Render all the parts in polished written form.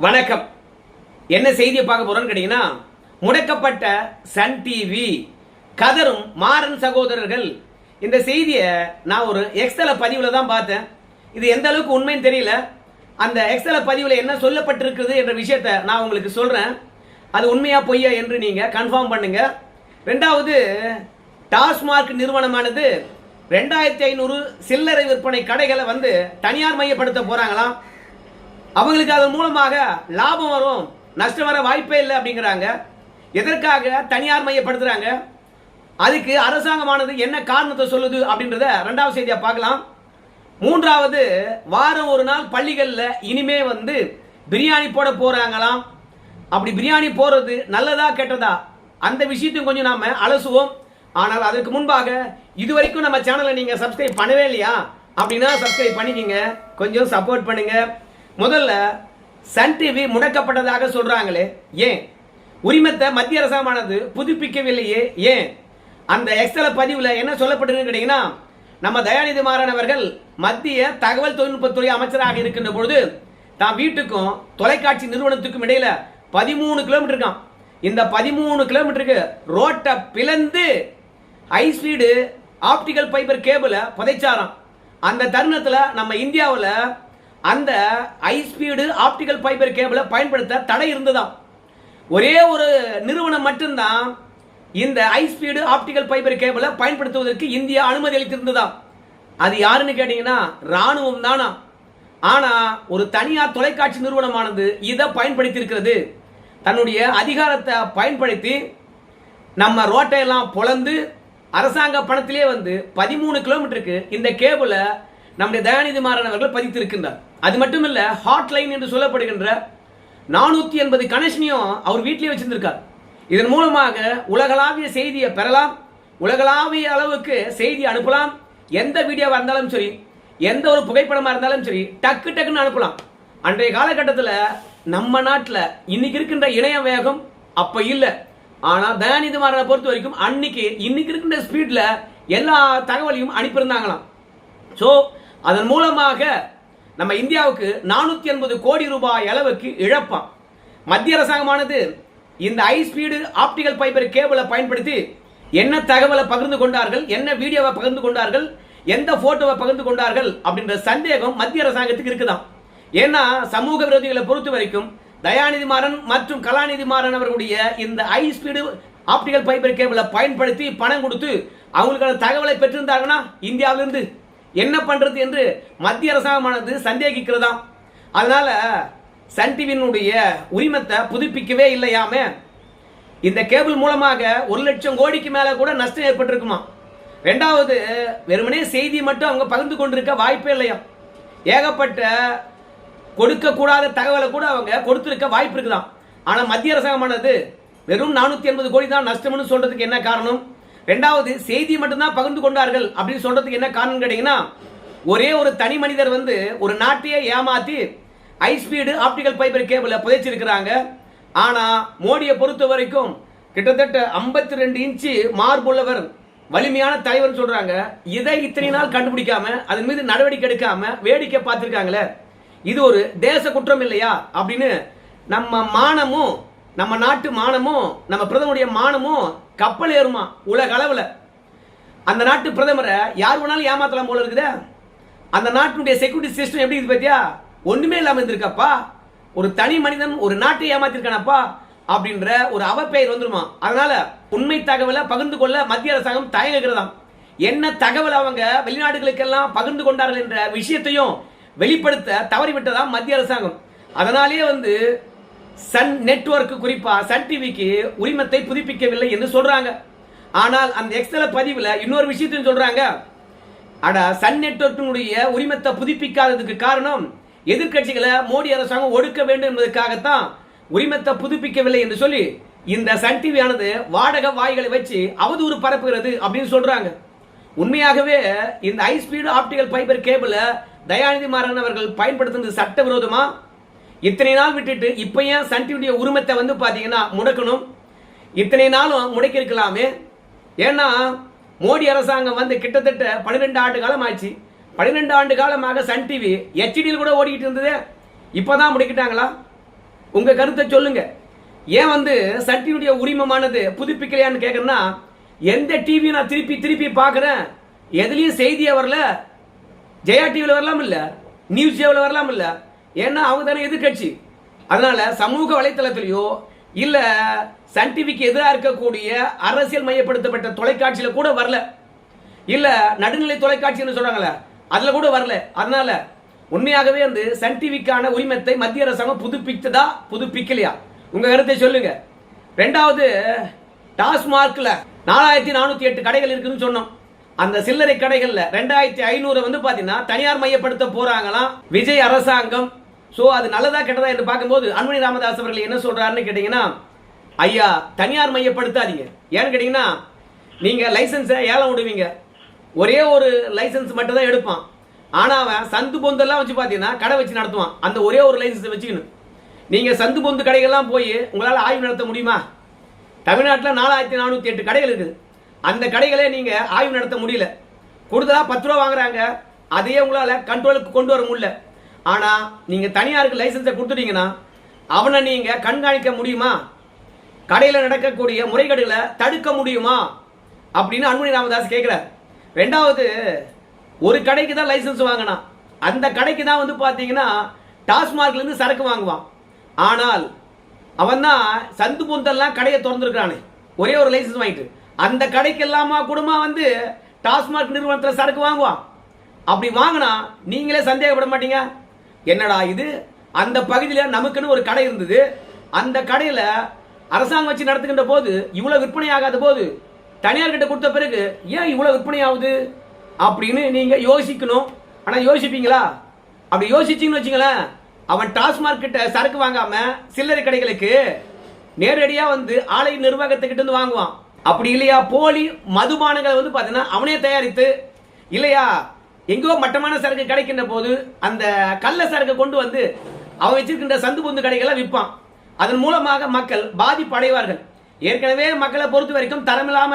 வணக்கம். என்ன செய்தியை பார்க்க போறோம்னு கேட்டீங்கன்னா, முடக்கப்பட்ட சன் டிவி கதரும் மாறன் சகோதரர்கள். இந்த செய்தியை நான் ஒரு எக்ஸ்எல பதிவுல தான் பார்த்தேன். இது எந்த அளவுக்கு உண்மைன்னு தெரியல. அந்த எக்ஸ்எல பதிவுல என்ன சொல்லப்பட்டிருக்கிறது என்ற விஷயத்தை நான் உங்களுக்கு சொல்றேன். அது உண்மையா பொய்யா என்று நீங்க கன்ஃபார்ம் பண்ணுங்க. ரெண்டாவது, டாஸ்மார்க் நிறுவனமானது 2500 சில்லறை விற்பனை கடைகளை தனியார் மையப்படுத்த போறாங்களாம். அவங்களுக்கு அதன் மூலமாக லாபம் வரும், நஷ்டம் வர வாய்ப்பே இல்லை அப்படிங்கிறாங்க. எதற்காக தனியார் மையப்படுத்துறாங்க, அதுக்கு அரசாங்கமானது என்ன காரணத்தை சொல்லுது அப்படின்றத ரெண்டாவது செய்தியா பார்க்கலாம். மூன்றாவது, வாரம் ஒரு நாள் பள்ளிகளில் இனிமே பிரியாணி போட போறாங்களாம். அப்படி பிரியாணி போறது நல்லதா கெட்டதா அந்த விஷயத்தையும் கொஞ்சம் நாம அலசுவோம். ஆனால் அதற்கு முன்பாக இதுவரைக்கும் நம்ம சேனலை நீங்க சப்ஸ்கிரைப் பண்ணவே இல்லையா அப்படின்னா சப்ஸ்கிரைப் பண்ணிக்கங்க, கொஞ்சம் சப்போர்ட் பண்ணுங்க. முதல்ல, சன் டிவி முடக்கப்பட்டதாக சொல்றாங்களே, ஏன் உரிமத்தை மத்திய அரசாங்கமானது புதுப்பிக்கவில்லையே, ஏன்? அந்த எக்ஸ்எல பதிவுல என்ன சொல்லப்பட்டிருக்கு கேட்டீங்கன்னா, நம்ம தயாநிதி மாறன் அவர்கள் மத்திய தகவல் தொழில்நுட்பத்துறை அமைச்சராக இருக்கின்ற பொழுது தான் வீட்டுக்கும் தொலைக்காட்சி நிறுவனத்துக்கும் இடையில 13 கிலோமீட்டர் இருக்கான். இந்த 13 கிலோமீட்டருக்கு ரோட்டை பிளந்து ஹை ஸ்பீடு ஆப்டிகல் ஃபைபர் கேபிளை புதைச்சாராம். அந்த தருணத்தில் நம்ம இந்தியாவில் அந்த ஹை ஸ்பீடு ஆப்டிகல் ஃபைபர் கேபிளை பயன்படுத்த தடை இருந்ததாம். ஒரே ஒரு நிறுவனம் மட்டும்தான் இந்த ஹை ஸ்பீடு ஆப்டிகல் ஃபைபர் கேபிளை பயன்படுத்துவதற்கு இந்தியா அனுமதி அளித்திருந்ததாம். அது யாருன்னு கேட்டீங்கன்னா ராணுவம் தானா. ஆனா ஒரு தனியார் தொலைக்காட்சி நிறுவனமானது இதை பயன்படுத்தி இருக்கிறது. தன்னுடைய அதிகாரத்தை பயன்படுத்தி நம்ம ரோட்டையெல்லாம் பொளந்து அரசாங்க பணத்திலே 13 கிலோமீட்டருக்கு இந்த கேபிளை நம்முடைய தயாநிதி மாறன் அவர்கள் பதித்திருக்கின்றார். அது மட்டும் இல்ல, ஹாட்லைன் என்று சொல்லப்படுகின்ற 480 கனெக்ஷனையும் அவர் வீட்டிலே வச்சிருந்திருக்கார். இதன் மூலமாக உலகளாவிய செய்தியை பெறலாம், உலகளாவிய அளவுக்கு செய்தி அனுப்பலாம். எந்த வீடியோவா இருந்தாலும் சரி, எந்த ஒரு புகைப்படமா இருந்தாலும் சரி, டக்கு டக்குன்னு அனுப்பலாம். அன்றைய காலகட்டத்தில் நம்ம நாட்டில் இன்னைக்கு இருக்கின்ற இணைய வேகம் அப்ப இல்லை. ஆனா தயாநிதி மாறனை பொறுத்த வரைக்கும் இன்னைக்கு இருக்கின்ற ஸ்பீட்ல எல்லா தகவலையும் அனுப்பியிருந்தாங்களாம். ஸோ அதன் மூலமாக நம்ம இந்தியாவுக்கு 480 கோடி ரூபாய் அளவுக்கு இழப்பாம். மத்திய அரசாங்கமானது இந்த ஹை ஸ்பீடு ஆப்டிகல் ஃபைபர் கேபிளை பயன்படுத்தி என்ன தகவலை பகிர்ந்து கொண்டார்கள், என்ன வீடியோவை பகிர்ந்து கொண்டார்கள், எந்த போட்டோவை பகிர்ந்து கொண்டார்கள் அப்படின்ற சந்தேகம் மத்திய அரசாங்கத்துக்கு இருக்குதான். ஏன்னா சமூக விரோதிகளை பொறுத்த வரைக்கும் தயாநிதி மாறன் மற்றும் கலாநிதி மாறன் அவர்களுடைய இந்த ஹை ஸ்பீடு ஆப்டிகல் ஃபைபர் கேபிளை பயன்படுத்தி பணம் கொடுத்து அவங்களுக்கான தகவலை பெற்றிருந்தாங்கன்னா இந்தியாவிலிருந்து என்ன பண்றது என்று மத்திய அரசாங்கமானது சந்தேகிக்கிறதாம். அதனால சன் டிவியினுடைய உரிமத்தை புதுப்பிக்கவே இல்லையாம. இந்த கேபிள் மூலமாக 1 லட்சம் கோடிக்கு மேல கூட நஷ்டம் ஏற்பட்டிருக்குமா. ரெண்டாவது, வெறுமனே செய்தி மட்டும் அவங்க பகிர்ந்து கொண்டிருக்க வாய்ப்பே இல்லையா. ஏகப்பட்ட கொடுக்க கூடாத தகவலை கூட அவங்க கொடுத்திருக்க வாய்ப்பு இருக்குதான். ஆனா மத்திய அரசாங்கமானது வெறும் 480 கோடி தான் நஷ்டம்னு சொல்றதுக்கு என்ன காரணம்? ரெண்டாவது, செய்தி மட்டும்தான் பகிர்ந்து கொண்டார்கள் அப்படின்னு சொல்றதுக்கு என்ன காரணம் கேட்டீங்கன்னா, ஒரே ஒரு தனி மனிதர் ஒரு நாட்டையே ஏமாத்தி ஹை ஸ்பீடு ஆப்டிகல் ஃபைபர் கேபிளை புதைச்சிருக்கிறாங்க. ஆனா மோடியை பொறுத்த வரைக்கும் கிட்டத்தட்ட 52 இன்ச்சு மார்புள்ளவர், வலிமையான தலைவர் சொல்றாங்க. இதை இத்தனை நாள் கண்டுபிடிக்காம அதன் மீது நடவடிக்கை எடுக்காம வேடிக்கை பார்த்திருக்காங்களே, இது ஒரு தேச குற்றம் இல்லையா அப்படின்னு நம்ம மானமும், நம்ம நாட்டு மானமும், நம்ம பிரதமருடைய மானமும் கப்பல் ஏறுமா உலக அளவில். அந்த நாட்டு பிரதமரை யார் வேணாலும் ஏமாத்தலாம் போல இருக்குதே. அந்த நாட்டினுடைய செக்யூரிட்டி சிஸ்டம் எப்படி இது பத்தியா ஒண்ணுமே இல்லாம இருந்திருக்கப்பா. ஒரு தனி மனிதன் ஒரு நாட்டை ஏமாத்திருக்கானப்பா அப்படின்ற ஒரு அவப்பெயர் வந்துருமா. அதனால உண்மை தகவலை பகிர்ந்து கொள்ள மத்திய அரசாங்கம் தயங்குகிறதாம். என்ன தகவல் அவங்க வெளிநாடுகளுக்கெல்லாம் பகிர்ந்து கொண்டார்கள் என்ற விஷயத்தையும் வெளிப்படுத்த தவறிவிட்டதாம் மத்திய அரசாங்கம். அதனாலேயே சன் நெட்வொர்க், குறிப்பா சன் டிவிக்கு உரிமத்தை புதுப்பிக்கவில்லை என்று சொல்றாங்க. ஆனால் அந்த எக்ஸ்எல பதிவுல இன்னொரு விஷயத்தையும் சொல்றாங்க. சன் நெட்வொர்க்கினுடைய உரிமத்தை புதுப்பிக்காததுக்கு காரணம் எதிர்கட்சிகளை மோடி அரசாங்கம் ஒடுக்க வேண்டும் என்பதற்காகத்தான் உரிமத்தை புதுப்பிக்கவில்லை என்று சொல்லி இந்த சன் டிவி ஆனது வாடகை வாய்களை வச்சு அவதூறு பரப்புகிறது அப்படின்னு சொல்றாங்க. உண்மையாகவே இந்த ஹை ஸ்பீடு ஆப்டிகல் ஃபைபர் கேபிளை தயாநிதி மாறன் அவர்கள் பயன்படுத்துறது சட்டவிரோதமா? இத்தனை நாள் விட்டுட்டு இப்ப ஏன் சன் டிவியுடைய உரிமத்தை பாத்தீங்கன்னா முடக்கணும்? இத்தனை நாளும் முடக்கி இருக்கலாமே. ஏன்னா மோடி அரசாங்கம் கிட்டத்தட்ட 12 ஆண்டு காலம் ஆச்சு. 12 ஆண்டு காலமாக சன் டிவி ஹெச்டியில் கூட ஓடிக்கிட்டு இருந்தது. இப்பதான் முடக்கிட்டாங்களா? உங்க கருத்தை சொல்லுங்க. ஏன் வந்து சன் டிவியுடைய உரிமமானது புதுப்பிக்கலையான்னு கேட்கறேன்னா, எந்த டிவி நான் திருப்பி திருப்பி பார்க்குறேன், எதுலேயும் செய்தியை வரல. ஜெயா டிவியில் வரலாம் இல்லை, நியூஸ் சேவில் வரலாம் இல்லை, ஏன்னா அவங்க தானே எதிர்கட்சி. அதனால சமூக வலைத்தளத்திலேயோ இல்லை சன் டிவிக்கு எதிராக இருக்கக்கூடிய அரசியல் மையப்படுத்தப்பட்ட தொலைக்காட்சியில் கூட வரல, இல்லை நடுநிலை தொலைக்காட்சின்னு சொல்கிறாங்களே அதில் கூட வரல. அதனால உண்மையாகவே வந்து சன் டிவிக்கான உரிமத்தை மத்திய அரசாங்கம் புதுப்பித்ததா புதுப்பிக்கலையா, உங்க கருத்தை சொல்லுங்க. ரெண்டாவது, டாஸ்மார்க்ல 4408 கடைகள் இருக்குன்னு சொன்னோம். அந்த சில்லறை கடைகள்ல 2500 வந்து பாத்தீங்கன்னா தனியார் மையப்படுத்த போறாங்களாம் விஜய் அரசாங்கம். சோ அது நல்லதா கெட்டதா என்று பார்க்கும்போது அன்புமணி ராமதாஸ் அவர்கள் என்ன சொல்றாருன்னு கேட்டீங்கன்னா, ஐயா தனியார் மையப்படுத்தாதீங்க. ஏன்னு கேட்டீங்கன்னா, நீங்க லைசன்ஸை ஏலம் விடுவீங்க, ஒரே ஒரு லைசன்ஸ் மட்டும் தான் எடுப்பான். ஆனா அவன் சந்து பொந்தெல்லாம் வச்சு பாத்தீங்கன்னா கடை வச்சு நடத்துவான். அந்த ஒரே ஒரு லைசன்ஸ் வச்சுக்கணும். நீங்க சந்து பொந்து கடைகள்லாம் போய் உங்களால் ஆய்வு நடத்த முடியுமா? தமிழ்நாட்டில் 4408 கடைகள் இருக்குது. அந்த கடைகளே நீங்க ஆய்வு நடத்த முடியல. கூடுதலா 10 ரூபா வாங்குறாங்க, அதையே உங்களால கண்ட்ரோலுக்கு கொண்டு வர முடியல. ஆனா நீங்க தனியாருக்கு லைசன்ஸை கொடுத்துட்டீங்கன்னா அவனை நீங்க கண்காணிக்க முடியுமா? கடையில் நடக்கக்கூடிய முறைகேடுகளை தடுக்க முடியுமா அப்படின்னு அன்புமணி ராமதாஸ் கேட்கிறார். ரெண்டாவது, ஒரு கடைக்கு தான் லைசன்ஸ் வாங்கினா, அந்த கடைக்கு தான் வந்து பாத்தீங்கன்னா டாஸ்மார்க்ல இருந்து சரக்கு வாங்குவான். ஆனால் அவன் தான் சந்து பொந்தெல்லாம் கடையை திறந்துருக்கானே ஒரே ஒரு லைசன்ஸ் வாங்கிட்டு, அந்த கடைக்கு எல்லாமா கூடமா வந்து டாஸ்மார்க் நிறுவனத்தில் சரக்கு வாங்குவான். அப்படி வாங்கினா நீங்களே சந்தேகப்பட மாட்டீங்க, என்னடா இது, அந்த பகுதியில் நமக்குன்னு ஒரு கடை இருந்தது, அந்த கடையில் அரசாங்கம் வச்சு நடத்துகின்ற போது இவ்வளவு விற்பனை ஆகாத போது தனியார் கிட்ட கொடுத்த பிறகு ஏன் இவ்வளவு விற்பனை ஆகுது அப்படின்னு நீங்க யோசிக்கணும். ஆனா யோசிப்பீங்களா? அப்படி யோசிச்சீங்கன்னு வச்சுங்களேன், அவன் டாஸ்மார்க் கிட்ட சரக்கு வாங்காம சில்லறை கடைகளுக்கு நேரடியா வந்து ஆலை நிர்வாகத்துக்கிட்ட இருந்து வாங்குவான். அப்படி இல்லையா போலி மதுபானங்களை வந்து பாத்தீங்கன்னா அவனே தயாரித்து, இல்லையா எங்கோ மட்டமான சரக்கு கிடைக்கின்ற போது அந்த கள்ள சரக்கு கொண்டு வந்து அவன் வச்சிருக்கின்ற சந்து பொந்து கடைகளை விற்பான். அதன் மூலமாக மக்கள் பாதிப்படைவார்கள். ஏற்கனவே மக்களை பொறுத்த வரைக்கும் தரமில்லாம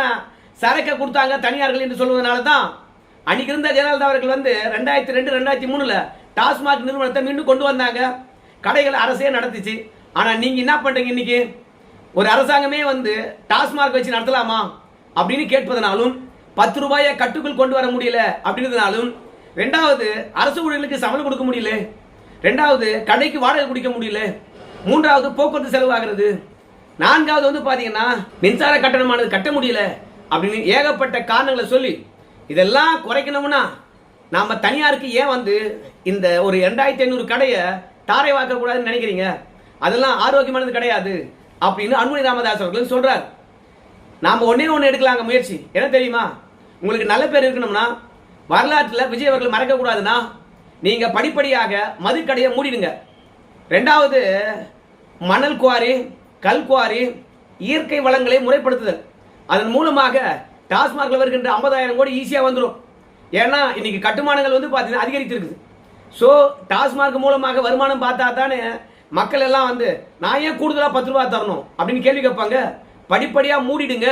சரக்கை கொடுத்தாங்க தனியார்கள் என்று சொல்வதனால தான் அன்னைக்கு இருந்த ஜெயலலிதா அவர்கள் வந்து 2002 2003 டாஸ்மாக் நிறுவனத்தை மீண்டும் கொண்டு வந்தாங்க. கடைகள் அரசே நடத்துச்சு. ஆனா நீங்க என்ன பண்றீங்க, இன்னைக்கு ஒரு அரசாங்கமே வந்து டாஸ்மாக் வச்சு நடத்தலாமா அப்படின்னு கேட்பதனாலும் 10 ரூபாயை கட்டுக்குள் கொண்டு வர முடியல அப்படின்றதுனாலும், ரெண்டாவது அரசு ஊழியர்களுக்கு சம்பளம் கொடுக்க முடியல, ரெண்டாவது கடைக்கு வாடகை குடிக்க முடியல, மூன்றாவது போக்குவரத்து செலவாகிறது, நான்காவது வந்து பாத்தீங்கன்னா மின்சார கட்டணமானது கட்ட முடியல அப்படின்னு ஏகப்பட்ட காரணங்களை சொல்லி இதெல்லாம் குறைக்கணும்னா நாம தனியாருக்கு ஏன் வந்து இந்த ஒரு 2500 கடையை தாரை வாக்க கூடாதுன்னு நினைக்கிறீங்க? அதெல்லாம் ஆரோக்கியமானது கிடையாது அப்படின்னு அன்புமணி ராமதாஸ் அவர்கள் சொல்றார். நாம ஒன்னே ஒன்று எடுக்கலாங்க முயற்சி. என்ன தெரியுமா? உங்களுக்கு நல்ல பேர் இருக்கணும்னா, வரலாற்றில் விஜய் அவர்கள் மறக்க கூடாதுன்னா நீங்க படிப்படியாக மதுக்கடையை மூடிடுங்க. ரெண்டாவது, மணல் குவாரி, கல் குவாரி, இயற்கை வளங்களை முறைப்படுத்துதல், அதன் மூலமாக டாஸ்மார்க்ல வருகின்ற 50,000 கோடி ஈஸியா வந்துடும். ஏன்னா இன்னைக்கு கட்டுமானங்கள் வந்து பாத்தீங்கன்னா அதிகரித்து இருக்குது. ஸோ டாஸ்மார்க் மூலமாக வருமானம் பார்த்தா தானே மக்கள் எல்லாம் வந்து நான் ஏன் கூடுதலா 10 ரூபா தரணும் அப்படின்னு கேள்வி கேட்பாங்க. படிப்படியா மூடிடுங்க.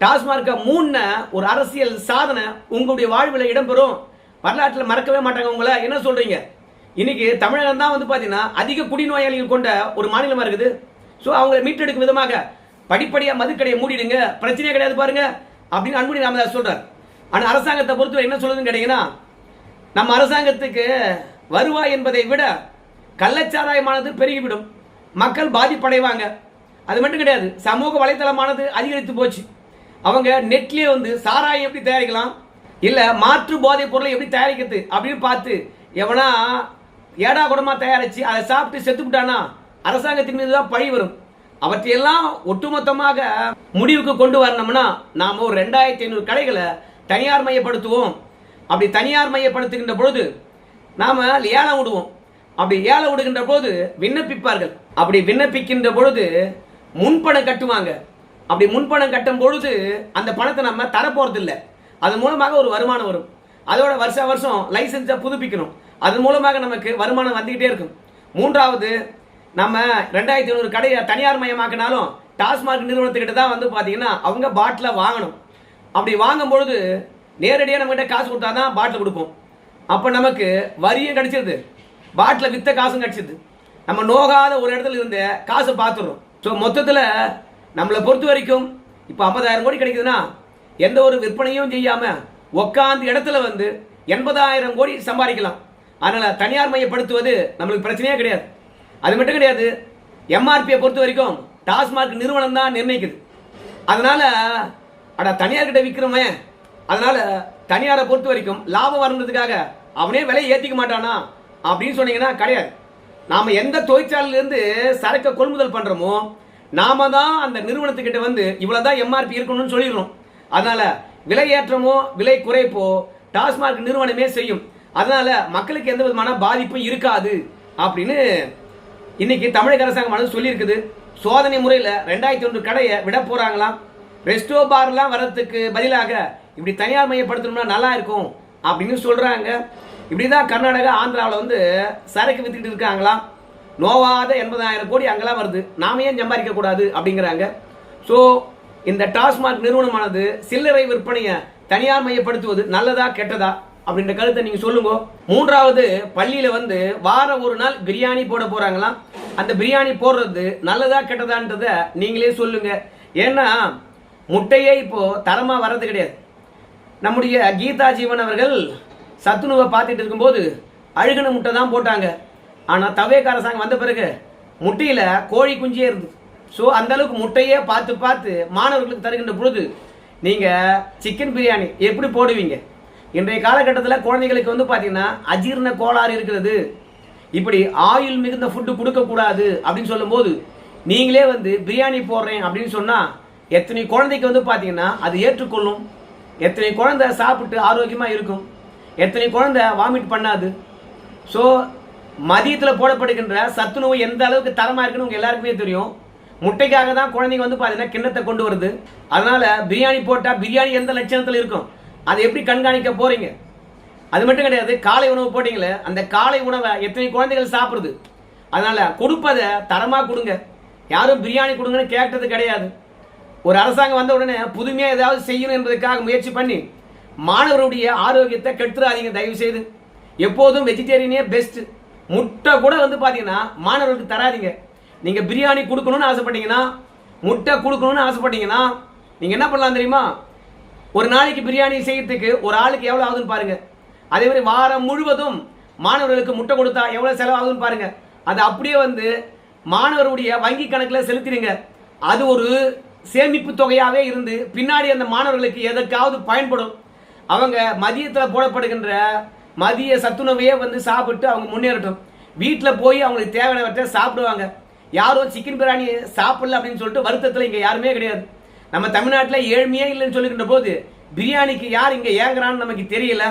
டாஸ்மார்க்கை மூடின ஒரு அரசியல் சாதனை உங்களுடைய வாழ்வில் இடம்பெறும். வரலாற்றில் மறக்கவே மாட்டாங்க. உங்களை என்ன சொல்றீங்க? இன்னைக்கு தமிழகம் தான் வந்து பாத்தீங்கன்னா அதிக குடிநோயாளிகள் கொண்ட ஒரு மாநிலமா இருக்குது. ஸோ அவங்களை மீட்டெடுக்கும் விதமாக படிப்படியா மதுக்கடையை மூடிடுங்க, பிரச்சனையே கிடையாது பாருங்க அப்படின்னு அன்புமணி ராமதாஸ் சொல்றார். ஆனா அரசாங்கத்தை பொறுத்தவரை என்ன சொல்லுதுன்னு கேட்டீங்கன்னா, நம்ம அரசாங்கத்துக்கு வருவாய் என்பதை விட கள்ளச்சாராயமானது பெருகிவிடும், மக்கள் பாதிப்படைவாங்க. அது மட்டும் கிடையாது, சமூக வலைதளமானது அதிகரித்து போச்சு. அவங்க நெட்லயே வந்து சாராயம் எப்படி தயாரிக்கலாம், இல்ல மாற்று போதைப் பொருளை எப்படி தயாரிக்கிறது அப்படின்னு பார்த்து எவனா ஏடா கூடமா தயாரிச்சு அதை சாப்பிட்டு செத்துக்கிட்டானா அரசாங்கத்தின் மீது தான் பழி வரும். அவற்றையெல்லாம் ஒட்டுமொத்தமாக முடிவுக்கு கொண்டு வரணும்னா நாம ஒரு 2500 கடைகளை தனியார் மையப்படுத்துவோம். அப்படி தனியார் மையப்படுத்துகின்ற பொழுது நாம ஏலம் விடுவோம். அப்படி ஏலம் விடுகின்ற போது விண்ணப்பிப்பார்கள். அப்படி விண்ணப்பிக்கின்ற பொழுது முன்பணம் கட்டுவாங்க. அப்படி முன்பணம் கட்டும் பொழுது அந்த பணத்தை நம்ம தரப்போறது இல்லை. அதன் மூலமாக ஒரு வருமானம் வரும். அதோட வருஷம் லைசன்ஸை புதுப்பிக்கணும். அதன் மூலமாக நமக்கு வருமானம் வந்துகிட்டே இருக்கும். மூன்றாவது, நம்ம 2500 கடையை தனியார் மயமாக்கினாலும் டாஸ்மாக் நிறுவனத்துக்கிட்ட தான் வந்து பாத்தீங்கன்னா அவங்க பாட்டில வாங்கணும். அப்படி வாங்கும் பொழுது நேரடியாக நம்ம கிட்ட காசு கொடுத்தா தான் பாட்டில் கொடுப்போம். அப்ப நமக்கு வரியும் கிடைச்சிருது, பாட்டில வித்த காசும் கிடைச்சிருது. நம்ம நோகாத ஒரு இடத்துல இருந்து காசை பார்த்துடுறோம். ஸோ மொத்தத்தில் நம்மளை பொறுத்த வரைக்கும் இப்போ 50,000 கோடி கிடைக்குதுன்னா எந்த ஒரு விற்பனையும் செய்யாமல் உட்காந்து இடத்துல வந்து 80,000 கோடி சம்பாதிக்கலாம். அதனால் தனியார் மையப்படுத்துவது நம்மளுக்கு பிரச்சனையே கிடையாது. அது மட்டும் கிடையாது, எம்ஆர்பியை பொறுத்த வரைக்கும் டாஸ்மாக் நிறுவனம் தான் நிர்ணயிக்குது. அதனால் தனியார் கிட்ட விற்கிறோமே, அதனால் தனியாரை பொறுத்த வரைக்கும் லாபம் வரணுன்றதுக்காக அவனே விலையை ஏற்றிக்க மாட்டானா அப்படின்னு சொன்னீங்கன்னா கிடையாது. நாம் எந்த தொழிற்சாலையிலேருந்து சரக்கை கொள்முதல் பண்ணுறோமோ நாம தான் அந்த நிறுவனத்துக்கிட்ட வந்து இவ்வளோதான் எம்ஆர்பி இருக்கணும்னு சொல்லிடுறோம். அதனால் விலை ஏற்றமோ விலை குறைப்போ டாஸ்மாக் நிறுவனமே செய்யும். அதனால் மக்களுக்கு எந்த விதமான பாதிப்பும் இருக்காது அப்படின்னு இன்னைக்கு தமிழக அரசாங்கம் வந்து சொல்லியிருக்குது. சோதனை முறையில் 2001 கடையை விட போகிறாங்களாம். ரெஸ்டோ பார்லாம் வரதுக்கு பதிலாக இப்படி தனியார் மையப்படுத்தணும்னா நல்லா இருக்கும் அப்படின்னு சொல்கிறாங்க. இப்படி தான் கர்நாடகா ஆந்திராவில் வந்து சரக்கு வித்துக்கிட்டு இருக்காங்களாம். நோவாத 80,000 கோடி அங்கெல்லாம் வருது, நாம ஏன் சம்பாதிக்க கூடாது அப்படிங்கிறாங்க. ஸோ இந்த டாஸ்மாக் நிறுவனமானது சில்லறை விற்பனையை தனியார் மையப்படுத்துவது நல்லதா கெட்டதா அப்படின்ற கருத்தை நீங்க சொல்லுங்க. மூன்றாவது, பள்ளியில வந்து வார ஒரு நாள் பிரியாணி போட போறாங்களாம். அந்த பிரியாணி போடுறது நல்லதா கெட்டதான்றத நீங்களே சொல்லுங்க. ஏன்னா முட்டையே இப்போ தரமா வர்றது கிடையாது. நம்முடைய கீதா ஜீவன் அவர்கள் சத்துணவை பார்த்துட்டு இருக்கும்போது அழுகின முட்டை தான் போட்டாங்க. ஆனால் தவேக அரசாங்கம் வந்த பிறகு முட்டையில் கோழி குஞ்சியே இருந்தது. ஸோ அந்த அளவுக்கு முட்டையே பார்த்து பார்த்து மாணவர்களுக்கு தருகின்ற பொழுது நீங்கள் சிக்கன் பிரியாணி எப்படி போடுவீங்க? இன்றைய காலகட்டத்தில் குழந்தைகளுக்கு வந்து பார்த்தீங்கன்னா அஜீரண கோளாறு இருக்கிறது, இப்படி ஆயில் மிகுந்த ஃபுட்டு கொடுக்கக்கூடாது அப்படின்னு சொல்லும்போது நீங்களே வந்து பிரியாணி போடுறேன் அப்படின்னு சொன்னால் எத்தனை குழந்தைக்கு வந்து பார்த்தீங்கன்னா அது ஏற்றுக்கொள்ளும்? எத்தனை குழந்தை சாப்பிட்டு ஆரோக்கியமாக இருக்கும்? எத்தனை குழந்தை வாமிட் பண்ணாது? ஸோ மதியத்தில் போடப்படுகின்ற சத்துணவு எந்த அளவுக்கு தரமாக இருக்குன்னு உங்கள் எல்லாருக்குமே தெரியும். முட்டைக்காக தான் குழந்தைங்க வந்து பார்த்தீங்கன்னா கிண்ணத்தை கொண்டு வருது. அதனால் பிரியாணி போட்டால் பிரியாணி எந்த லட்சணத்தில் இருக்கும் அதை எப்படி கண்காணிக்க போகிறீங்க? அது மட்டும் கிடையாது, காலை உணவு போட்டிங்களே, அந்த காலை உணவை எத்தனை குழந்தைகள் சாப்பிடுது? அதனால் கொடுப்பதை தரமாக கொடுங்க. யாரும் பிரியாணி கொடுங்கன்னு கேட்டது கிடையாது. ஒரு அரசாங்கம் வந்த உடனே புதுமையாக ஏதாவது செய்யணும் என்பதற்காக முயற்சி பண்ணி மாணவருடைய ஆரோக்கியத்தை கெடுத்துறாதீங்க தயவு செய்து. எப்போதும் வெஜிடேரியனே பெஸ்ட். முட்டை கூட வந்து பார்த்தீங்கன்னா மாணவர்களுக்கு தராதிங்க. நீங்கள் பிரியாணி கொடுக்கணும்னு ஆசைப்பட்டீங்கன்னா, முட்டை கொடுக்கணும்னு ஆசைப்பட்டீங்கன்னா நீங்கள் என்ன பண்ணலாம் தெரியுமா? ஒரு நாளைக்கு பிரியாணி செய்யறதுக்கு ஒரு ஆளுக்கு எவ்வளோ ஆகுதுன்னு பாருங்க. அதே மாதிரி வாரம் முழுவதும் மாணவர்களுக்கு முட்டை கொடுத்தா எவ்வளோ செலவாகுதுன்னு பாருங்க. அது அப்படியே வந்து மாணவருடைய வங்கி கணக்கில் செலுத்திடுங்க. அது ஒரு சேமிப்பு தொகையாகவே இருந்து பின்னாடி அந்த மாணவர்களுக்கு எதற்காவது பயன்படும். அவங்க மதியத்தில் போடப்படுகின்ற மதிய சத்துணவையே வந்து சாப்பிட்டு அவங்க முன்னேறட்டும். வீட்டில் போய் அவங்களுக்கு தேவையானவற்றை சாப்பிடுவாங்க. யாரும் சிக்கன் பிரியாணி சாப்பிடல அப்படின்னு சொல்லிட்டு வருத்தத்தில் இங்கே யாருமே கிடையாது. நம்ம தமிழ்நாட்டில் ஏழ்மையே இல்லைன்னு சொல்லிக்கின்ற போது பிரியாணிக்கு யார் இங்கே ஏங்குறான்னு நமக்கு தெரியல.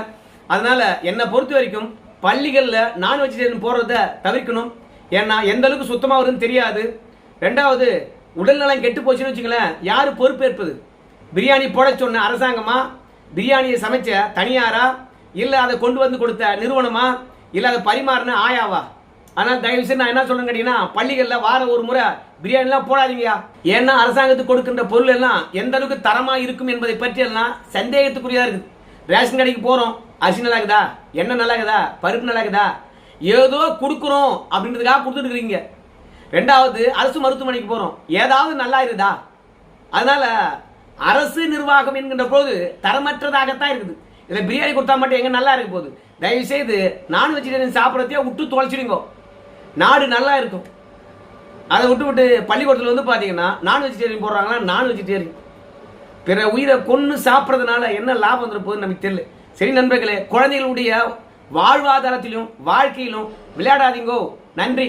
அதனால என்னை பொறுத்த வரைக்கும் பள்ளிகளில் நான் வெஜிடேரியன் போடுறத தவிர்க்கணும். ஏன்னா எந்த அளவுக்கு சுத்தமாக வருதுன்னு தெரியாது. ரெண்டாவது, உடல்நலம் கெட்டு போச்சுன்னு வச்சுங்களேன், யார் பொறுப்பேற்பது? பிரியாணி போட சொன்ன அரசாங்கமா, பிரியாணியை சமைச்ச தனியாரா, இல்லை அதை கொண்டு வந்து கொடுத்த நிறுவனமா, இல்லை அதை பரிமாறின ஆயாவா? ஆனால் தயவு செய்து நான் என்ன சொல்றேன்னு கேட்டீங்கன்னா, பள்ளிகளில் வார ஒரு முறை பிரியாணிலாம் போடாதீங்கயா. ஏன்னா அரசாங்கத்துக்கு கொடுக்கின்ற பொருள் எல்லாம் எந்த அளவுக்கு தரமா இருக்கும் என்பதை பற்றி எல்லாம் சந்தேகத்துக்குரியதா இருக்குது. ரேஷன் கடைக்கு போறோம், அரிசி நல்லா இருக்குதா, எண்ணெய் நல்லா இருக்குதா, பருப்பு நல்லா இருக்குதா, ஏதோ கொடுக்குறோம் அப்படின்றதுக்காக கொடுத்துட்டு இருக்கீங்க. ரெண்டாவது, அரசு மருத்துவமனைக்கு போறோம், ஏதாவது நல்லா இருக்குதா? அதனால அரசு நிர்வாகம் என்கின்ற போது தரமற்றதாகத்தான் இருக்குது. இதில் பிரியாணி கொடுத்தா மட்டும் எங்க நல்லா இருக்க போகுது? தயவு செய்து நான் வெஜிடேரியன் சாப்பிட்றதையே விட்டு தொலைச்சிடுங்க, நாடு நல்லா இருக்கும். அதை விட்டு பள்ளிக்கூடத்தில் வந்து பார்த்தீங்கன்னா நான் வெஜிடேரியன் போடுறாங்களா, நான் வெஜிடேரியன் பிற உயிரை கொன்று சாப்பிட்றதுனால என்ன லாபம் வந்துட போகுதுன்னு நமக்கு தெரியல. சரி நண்பர்களே, குழந்தைகளுடைய வாழ்வாதாரத்திலும் வாழ்க்கையிலும் விளையாடாதீங்கோ. நன்றி.